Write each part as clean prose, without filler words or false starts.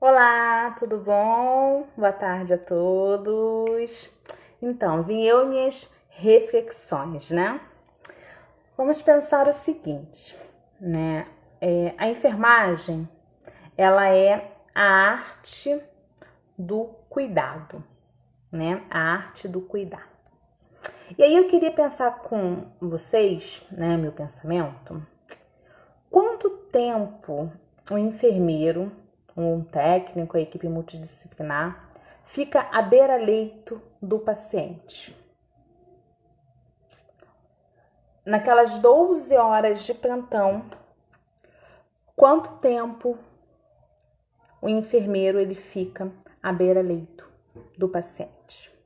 Olá, tudo bom? Boa tarde a todos. Então, vim eu e minhas reflexões, né? Vamos pensar o seguinte, né? A enfermagem, ela é a arte do cuidado, né? A arte do cuidado. E aí eu queria pensar com vocês, né? Meu pensamento, quanto tempo o enfermeiro, um técnico, a equipe multidisciplinar, fica à beira-leito do paciente? Naquelas 12 horas de plantão, quanto tempo o enfermeiro ele fica à beira-leito do paciente?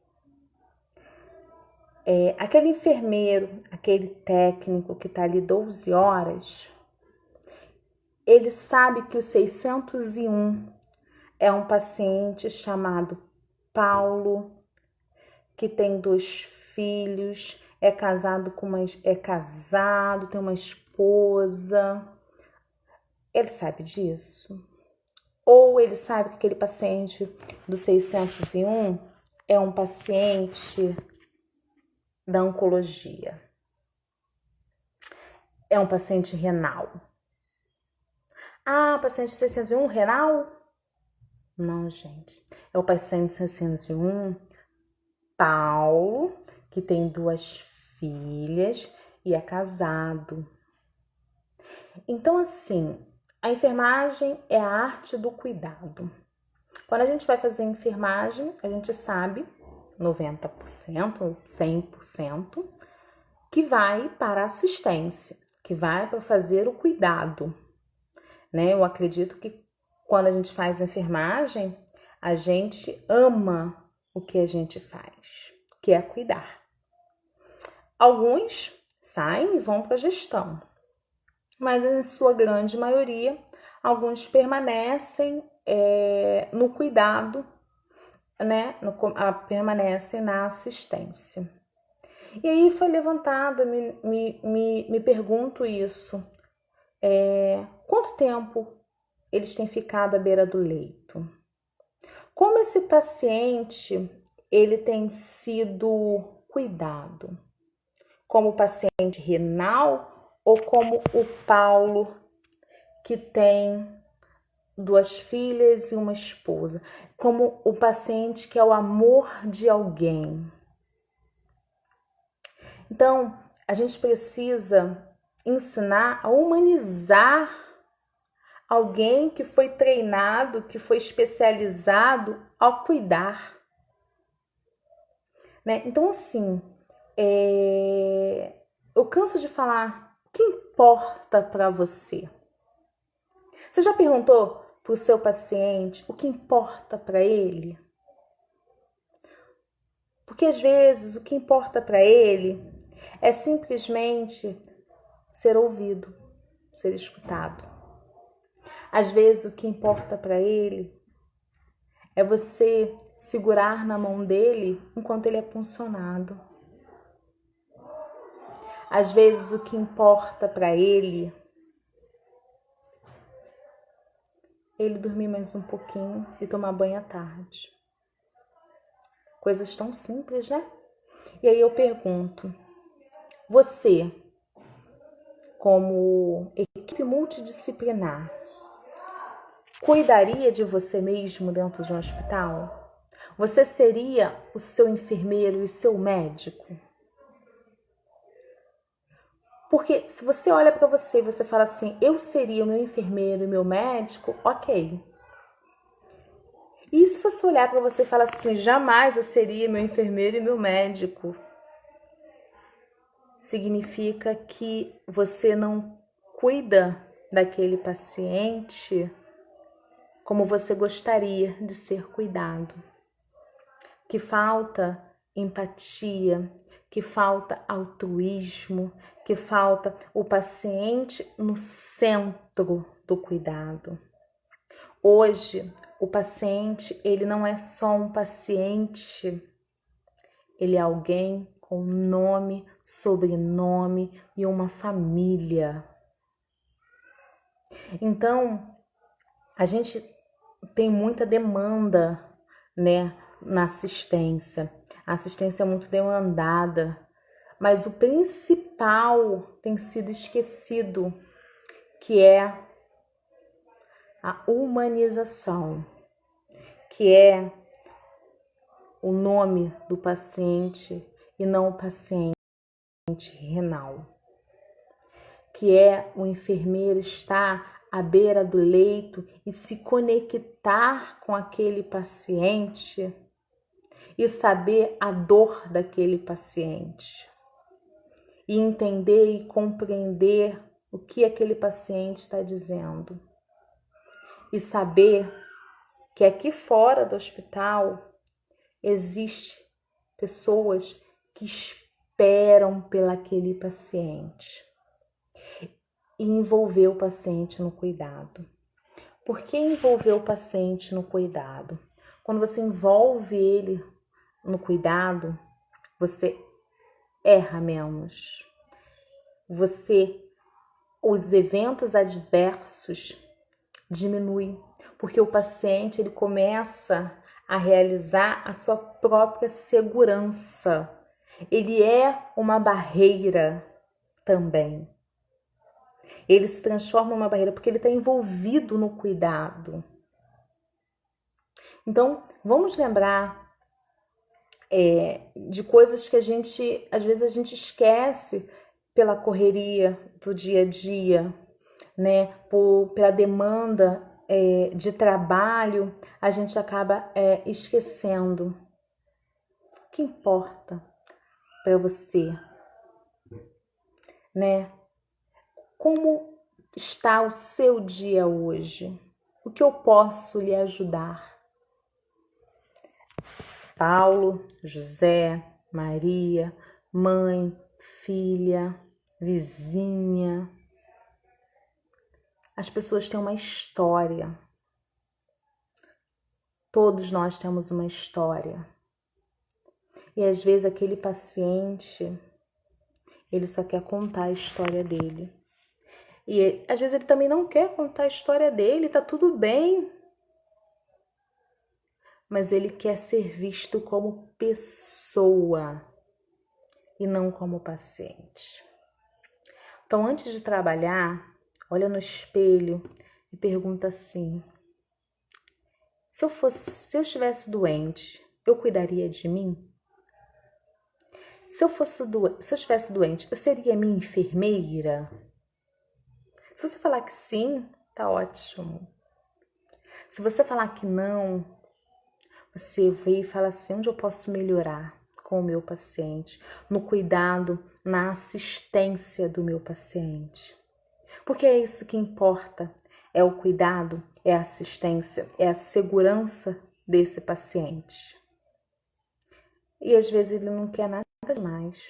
Aquele enfermeiro, aquele técnico que está ali 12 horas, ele sabe que o 601 é um paciente chamado Paulo, que tem 2 filhos, é casado, tem uma esposa. Ele sabe disso? Ou ele sabe que aquele paciente do 601 é um paciente da oncologia, é um paciente renal? Ah, paciente 601 renal? Não, gente. É o paciente 601 Paulo, que tem 2 filhas e é casado. Então, assim, a enfermagem é a arte do cuidado. Quando a gente vai fazer enfermagem, a gente sabe, 90%, 100%, que vai para a assistência, que vai para fazer o cuidado, né? Eu acredito que quando a gente faz enfermagem, a gente ama o que a gente faz, que é cuidar. Alguns saem e vão para a gestão, mas em sua grande maioria, alguns permanecem no cuidado, né? Permanecem na assistência. E aí foi levantada, me pergunto isso. Quanto tempo eles têm ficado à beira do leito? Como esse paciente ele tem sido cuidado? Como paciente renal ou como o Paulo, que tem 2 filhas e uma esposa? Como o paciente que é o amor de alguém? Então, a gente precisa ensinar a humanizar alguém que foi treinado, que foi especializado ao cuidar, né? Então, assim, eu canso de falar o que importa para você. Você já perguntou para o seu paciente o que importa para ele? Porque às vezes o que importa para ele é simplesmente ser ouvido, ser escutado. Às vezes o que importa para ele é você segurar na mão dele enquanto ele é puncionado. Às vezes o que importa para ele é ele dormir mais um pouquinho e tomar banho à tarde. Coisas tão simples, né? E aí eu pergunto, você, como equipe multidisciplinar, cuidaria de você mesmo dentro de um hospital? Você seria o seu enfermeiro e o seu médico? Porque se você olha para você e você fala assim, eu seria o meu enfermeiro e meu médico, ok. E se você olhar para você e falar assim, jamais eu seria meu enfermeiro e meu médico, significa que você não cuida daquele paciente como você gostaria de ser cuidado. Que falta empatia, que falta altruísmo, que falta o paciente no centro do cuidado. Hoje, o paciente, ele não é só um paciente, ele é alguém com nome, sobrenome e uma família. Então, a gente tem muita demanda, né, na assistência. A assistência é muito demandada, mas o principal tem sido esquecido, que é a humanização, que é o nome do paciente e não o paciente renal, que é o enfermeiro estar à beira do leito e se conectar com aquele paciente e saber a dor daquele paciente e entender e compreender o que aquele paciente está dizendo e saber que aqui fora do hospital existe pessoas que esperam pelaquele paciente e envolver o paciente no cuidado. Por que envolver o paciente no cuidado? Quando você envolve ele no cuidado, você erra menos. Os eventos adversos diminuem, porque o paciente ele começa a realizar a sua própria segurança. Ele é uma barreira também. Ele se transforma em uma barreira porque ele está envolvido no cuidado. Então, vamos lembrar de coisas que às vezes a gente esquece pela correria do dia a dia, né? Pela demanda de trabalho, a gente acaba esquecendo. O que importa para você, né? Como está o seu dia hoje? O que eu posso lhe ajudar? Paulo, José, Maria, mãe, filha, vizinha. As pessoas têm uma história. Todos nós temos uma história. E às vezes aquele paciente, ele só quer contar a história dele. E às vezes ele também não quer contar a história dele, tá tudo bem. Mas ele quer ser visto como pessoa e não como paciente. Então, antes de trabalhar, olha no espelho e pergunta assim: se eu estivesse doente, eu cuidaria de mim? Se eu estivesse doente, eu seria minha enfermeira? Se você falar que sim, tá ótimo. Se você falar que não, você vê e fala assim: onde eu posso melhorar com o meu paciente? No cuidado, na assistência do meu paciente. Porque é isso que importa. É o cuidado, é a assistência, é a segurança desse paciente. E às vezes ele não quer nada demais.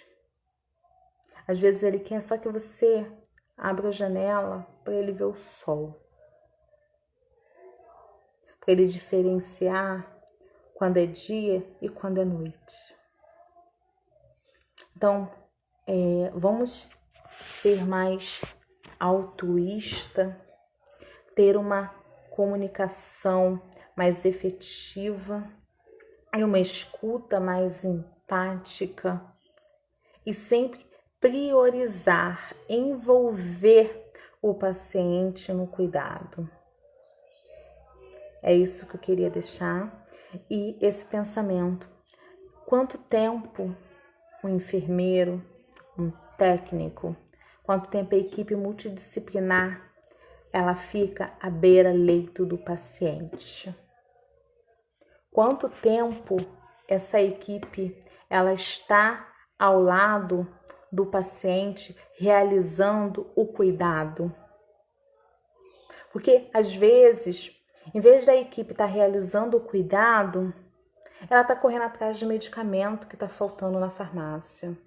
Às vezes ele quer só que você abra a janela para ele ver o sol. Para ele diferenciar quando é dia e quando é noite. Então, vamos ser mais altruísta, ter uma comunicação mais efetiva e uma escuta mais empática e sempre priorizar, envolver o paciente no cuidado. É isso que eu queria deixar. E esse pensamento: quanto tempo um enfermeiro, um técnico, quanto tempo a equipe multidisciplinar ela fica à beira-leito do paciente? Quanto tempo essa equipe ela está ao lado do paciente realizando o cuidado? Porque às vezes, em vez da equipe estar realizando o cuidado, ela está correndo atrás de medicamento que está faltando na farmácia.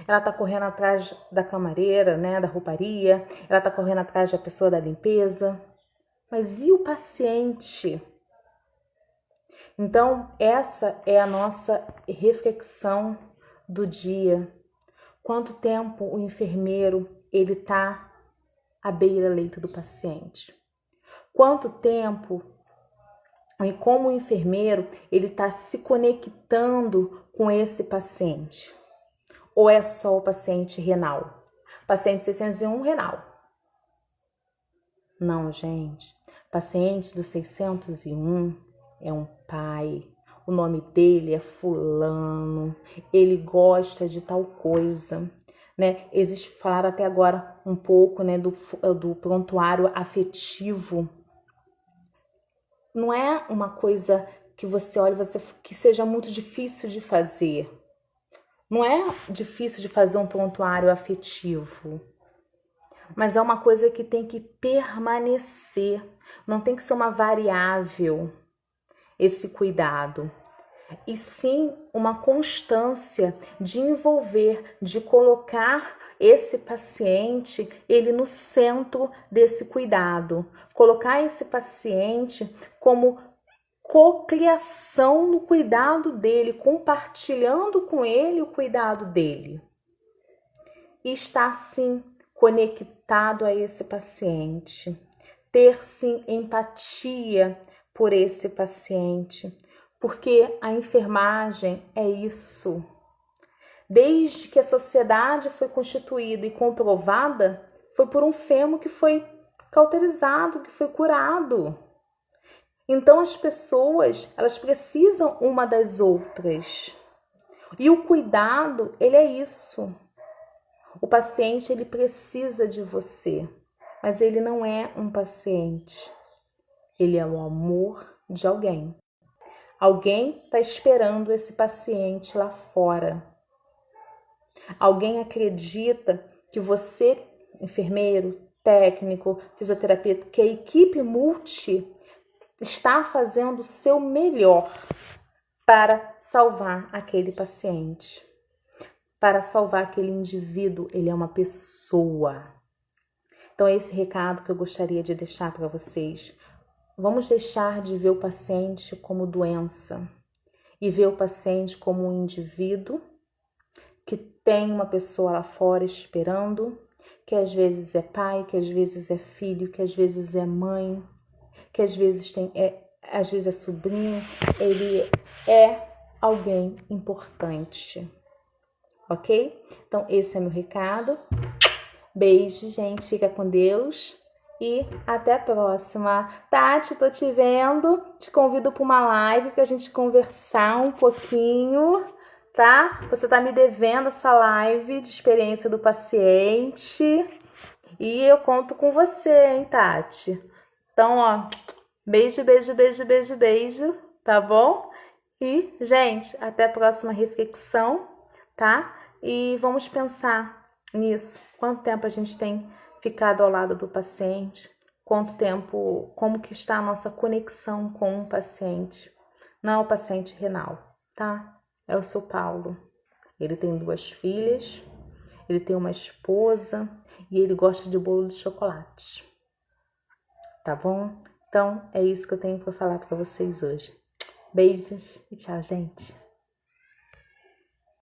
Ela está correndo atrás da camareira, né, da rouparia. Ela está correndo atrás da pessoa da limpeza. Mas e o paciente? Então, essa é a nossa reflexão do dia. Quanto tempo o enfermeiro ele está à beira-leito do paciente? Quanto tempo E como o enfermeiro, ele está se conectando com esse paciente. Ou é só o paciente renal? Paciente 601 renal. Não, gente. Paciente do 601 é um pai. O nome dele é fulano. Ele gosta de tal coisa, né? Existe, falar até agora um pouco, né, do prontuário afetivo. Não é uma coisa que você olha, que seja muito difícil de fazer. Não é difícil de fazer um prontuário afetivo, mas é uma coisa que tem que permanecer, não tem que ser uma variável esse cuidado, e sim uma constância de envolver, de colocar esse paciente, ele no centro desse cuidado, colocar esse paciente como cocriação no cuidado dele, compartilhando com ele o cuidado dele. E estar, sim, conectado a esse paciente. Ter, sim, empatia por esse paciente. Porque a enfermagem é isso. Desde que a sociedade foi constituída e comprovada, foi por um enfermo que foi cauterizado, que foi curado. Então as pessoas, elas precisam uma das outras. E o cuidado, ele é isso. O paciente, ele precisa de você, mas ele não é um paciente. Ele é o amor de alguém. Alguém está esperando esse paciente lá fora. Alguém acredita que você, enfermeiro, técnico, fisioterapeuta, que a equipe multi está fazendo o seu melhor para salvar aquele paciente, para salvar aquele indivíduo. Ele é uma pessoa. Então é esse recado que eu gostaria de deixar para vocês. Vamos deixar de ver o paciente como doença e ver o paciente como um indivíduo que tem uma pessoa lá fora esperando, que às vezes é pai, que às vezes é filho, que às vezes é mãe, que às vezes é sobrinho. Ele é alguém importante, ok? Então esse é meu recado. Beijo, gente, fica com Deus e até a próxima. Tati, tô te vendo, te convido para uma live pra gente conversar um pouquinho, tá? Você tá me devendo essa live de experiência do paciente e eu conto com você, hein, Tati? Então, ó, beijo, beijo, beijo, beijo, beijo, tá bom? E, gente, até a próxima reflexão, tá? E vamos pensar nisso. Quanto tempo a gente tem ficado ao lado do paciente? Quanto tempo, como que está a nossa conexão com o paciente? Não é o paciente renal, tá? É o seu Paulo. Ele tem 2 filhas, ele tem uma esposa e ele gosta de bolo de chocolate. Tá bom? Então, é isso que eu tenho para falar para vocês hoje. Beijos e tchau, gente.